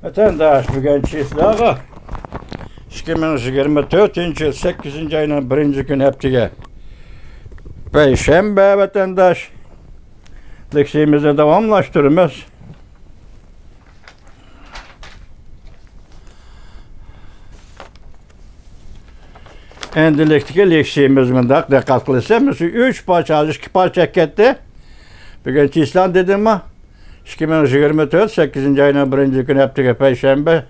Vatandaş bugün çiftliğe 2024 yıl 8. ayının 1. gün heptiye Perşembe vatandaş leksiyimizi devamlaştırırız. Endilektiki leksiyimizin dikkat kılırsanız 3 parça, 2 parça ketti. Bugün çiftliğe dedim mi? 2024 8. ayının 1. gün heptiye Perşembe.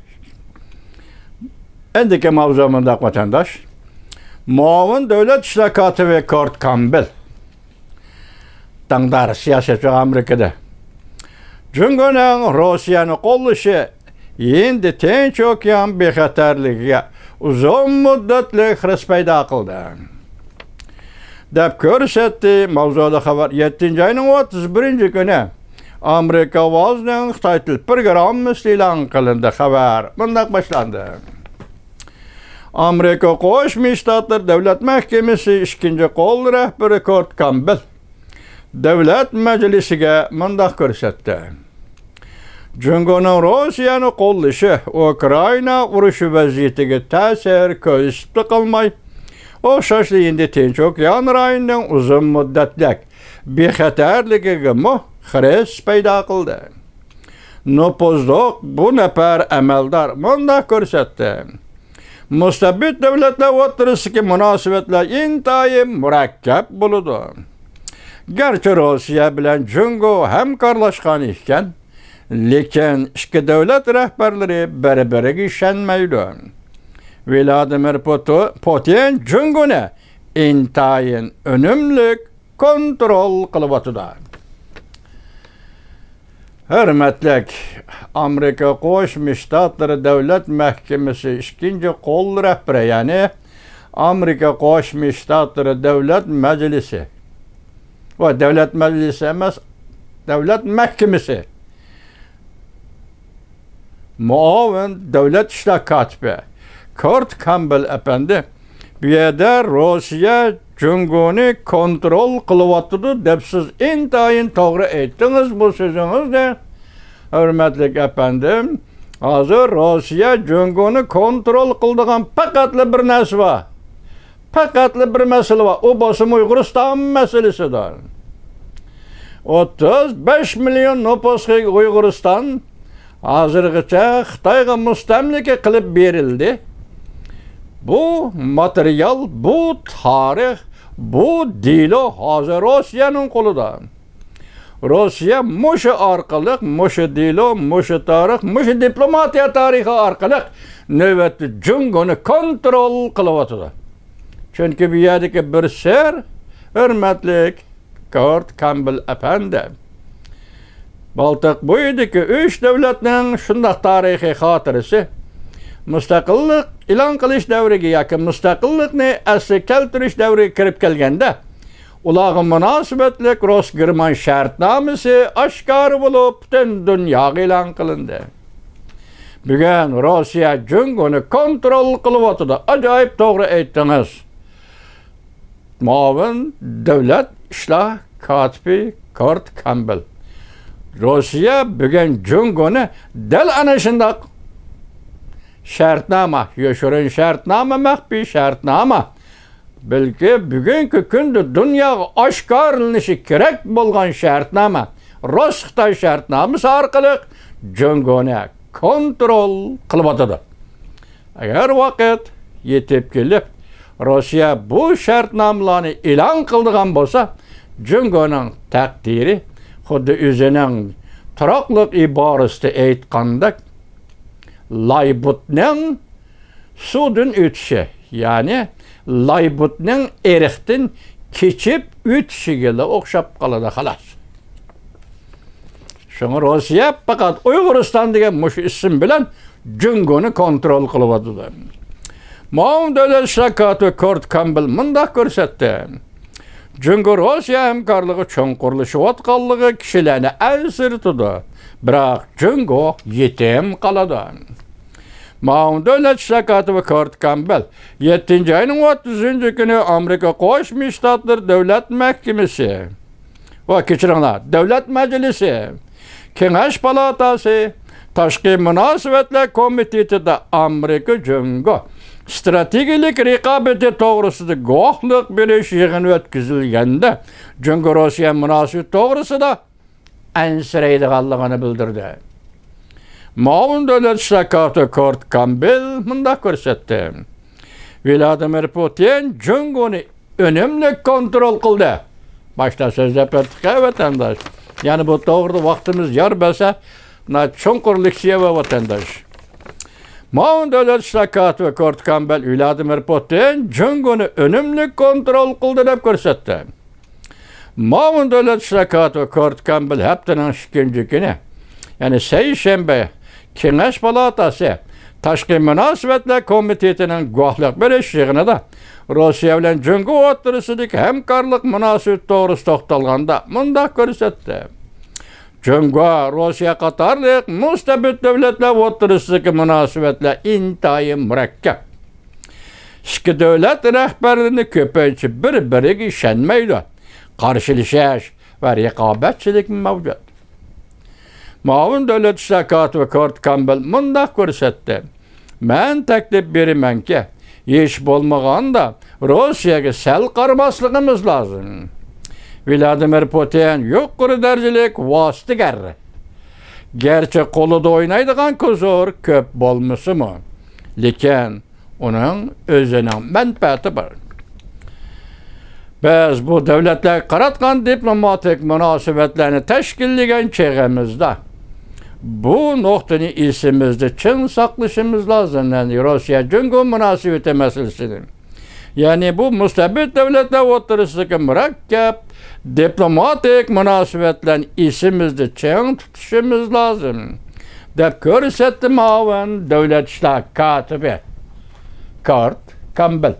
Endiki mavzumunda vatandaş. Muavin Devlet İştirakatı ve Kurt Campbell. Tangdar siyasetçi Amerika'da. Cungunun Rusya'nın qo'llashi endi Tinch okean bexatarligiga uzun muddatli xiris paydo qildi. Deb ko'rsatdi mavzuda xabar 7. ayning 31 kuni Amerika ovozining Xitoy til programmasi e'lon qilindi. Xabar bunday boshlandi. Amerika Qo'shma Shtatlar Davlat Mahkamasi 2-qo'l rahbari Kurt Campbell Davlat Majlisiga bunday ko'rsatdi. Jungoning Rossiyani qo'llashi Ukraina urushi vaziyatiga ta'sir ko'rsatib qolmay, o'xshashli endi Tinch okean rayonining uzun muddatli bexatarligiga xiris paydo qildi. Nopozdoq bu nafar amaldor bunday ko'rsatdi. Mustabid davlatlar o'rtasidagi munosabatlar intayin murakkab bo'ladi. Garchi Rossiya bilan Jungo hamkorlashgan ekan, lekin ikki davlat rahbarlari bir-biriga ishonmaydi. Vladimir Putin Jungoni intayin unumli kontrol qilyapti. Hürmetli Amerika Qo'shma Shtatlari Davlat Mahkamasi 2-qo'l rahbari, ya'ni Amerika Qo'shma Shtatlari Davlat Majlisi va Davlat Majlisi emas, Davlat Mahkamasi muavin Davlat ishtiroki Kurt Campbell efendi bu yerda Rossiya Jungoni kontrol qilyapti deb siz intayin to'g'ri aytdingiz bu so'zingizni. Hurmatli efendim, hozir Rossiya Jungoni kontrol qiladigan faqatli bir narsa bor. Faqatli bir masala bor. U bosim Uyg'uriston masalasidir. 35 million nopusli Uyg'uriston hozirgacha Xitoyga mustamlika qilib berildi. Bu material, bu tarix, bu dilo hozir Rossiyaning qo'lida. Rossiya mushu orqali, mushu dilo, mushu tarix, mushu diplomatiya tarixi orqali navbatda Jungoni kontrol qilyapti. Chunki bu yerdagi bir sir, hurmatli Kurt Campbell efendi, Baltiq bo'yidagi 3 davlatning shunday tarixiy xotirasi mustaqillik e'lon qilish davriga yoki mustaqillikni asli keltirish davriga kirib kelganda ularga munosabatli Ross-German shartnomasi oshkor bo'lib butun dunyoga e'lon qilindi. Bugun Rossiya Jungoni kontrol qilyapti. Ajoyib to'g'ri aytdingiz. Muavin davlat ishlar kotibi Kurt Campbell. Rossiya bugun Jungoni dal ana shunday shartnoma, yoshirin shartnoma, maxfiy shartnoma, balki bugungi kunda dunyoga oshkorlanishi kerak bo'lgan shartnoma, Ross-Xitoy shartnomasi orqali Jungoni kontrol qilyapti. Agar vaqt yetib kelib, Rossiya bu shartnomalarni e'lon qildigan bo'lsa, Jungoning taqdiri xuddi o'zining turoqliq iborasida aytgandek Laybutning suvdan o'tishi, ya'ni Laybutning eriqdan kechib o'tishiga o'xshab qoladi xolos. Shunga Rossiya faqat Uyg'uriston degan mushu ism bilan Jungoni kontrol qilyapti. Muavin davlat ishtiroki Kurt Campbell bunday ko'rsatdi. Jungo Rossiya hamkorligi cho'nqurlashayotganligi kishilarni azirtdi. Biroq Jungo yetim qoladi. Muavin davlat ishtiroki va Kurt Campbell 7. ayning 30 kuni Amerika Qo'shma Shtatlar Davlat Mahkamasi va kechiringlar, Davlat Majlisi Kengash palatasi Tashqi Münasebetler Komitetida Amerika Jungo strategik raqobati to'g'risida guvohlik berish yig'ini o'tkazilganda Jungo Rossiya munosabat to'g'risida ansiraydiganligini bildirdi. Muavin davlat ishlar katibi Kurt Campbell mundaq ko'rsatdi. Vladimir Putin Jungoni önemli kontrol qildi. Başta so'zlab o'tdik vatandosh. Ya'ni bu to'g'rida vaqtimiz yor bo'lsa, chunqurlik seva vatandosh. Muavin davlat ishlar katibi Kurt Campbell Vladimir Putin Jungoni önemli kontrol qildi deb ko'rsatdi. Muavin davlat ishlar katibi Kurt Campbell haftaning 2 kuni, ya'ni seshanba Kengash palatasi Tashqi Münasebetler Komitetining guvohlik berish yig'inida Rossiya bilan Jungo o'rtasidagi hamkorlik munosabat to'g'risida to'xtalganda mundaq ko'rsatdi. Jungo Rossiya qatorliq mustabid davlatlar o'rtasidagi munosabatlar intayin murakkab. Ikki davlat rahbarlarini ko'pincha bir-biriga ishonmaydi. Qarshilashish va raqobatchilik mavjud. Muavin davlat ishlar katibi Kurt Campbell mundaq ko'rsatdi. Men taklif beramanki, hech bo'lmaganda Rossiyaga sal qaramasligimiz lozim. Vladimir Putin yuqori darajalik vositagar. Gerçi qo'lida o'ynaydigan ko'zor ko'p bo'lmasimi, lekin uning o'zining manfaati bor. Biz bu davlatlar qaratgan diplomatik munosabatlarni tashkillagan cheg'imizda bu nuqtani esimizda chin saqlashimiz lozim. Yani Rossiya Jungo munosabati masalasini. Yani bu mustabid davlatlar o'rtasidagi murakkab diplomatik munosabatlarni esimizda chin tutishimiz lozim deb ko'rsatdi muavin davlat ishlar katibi Kurt Campbell.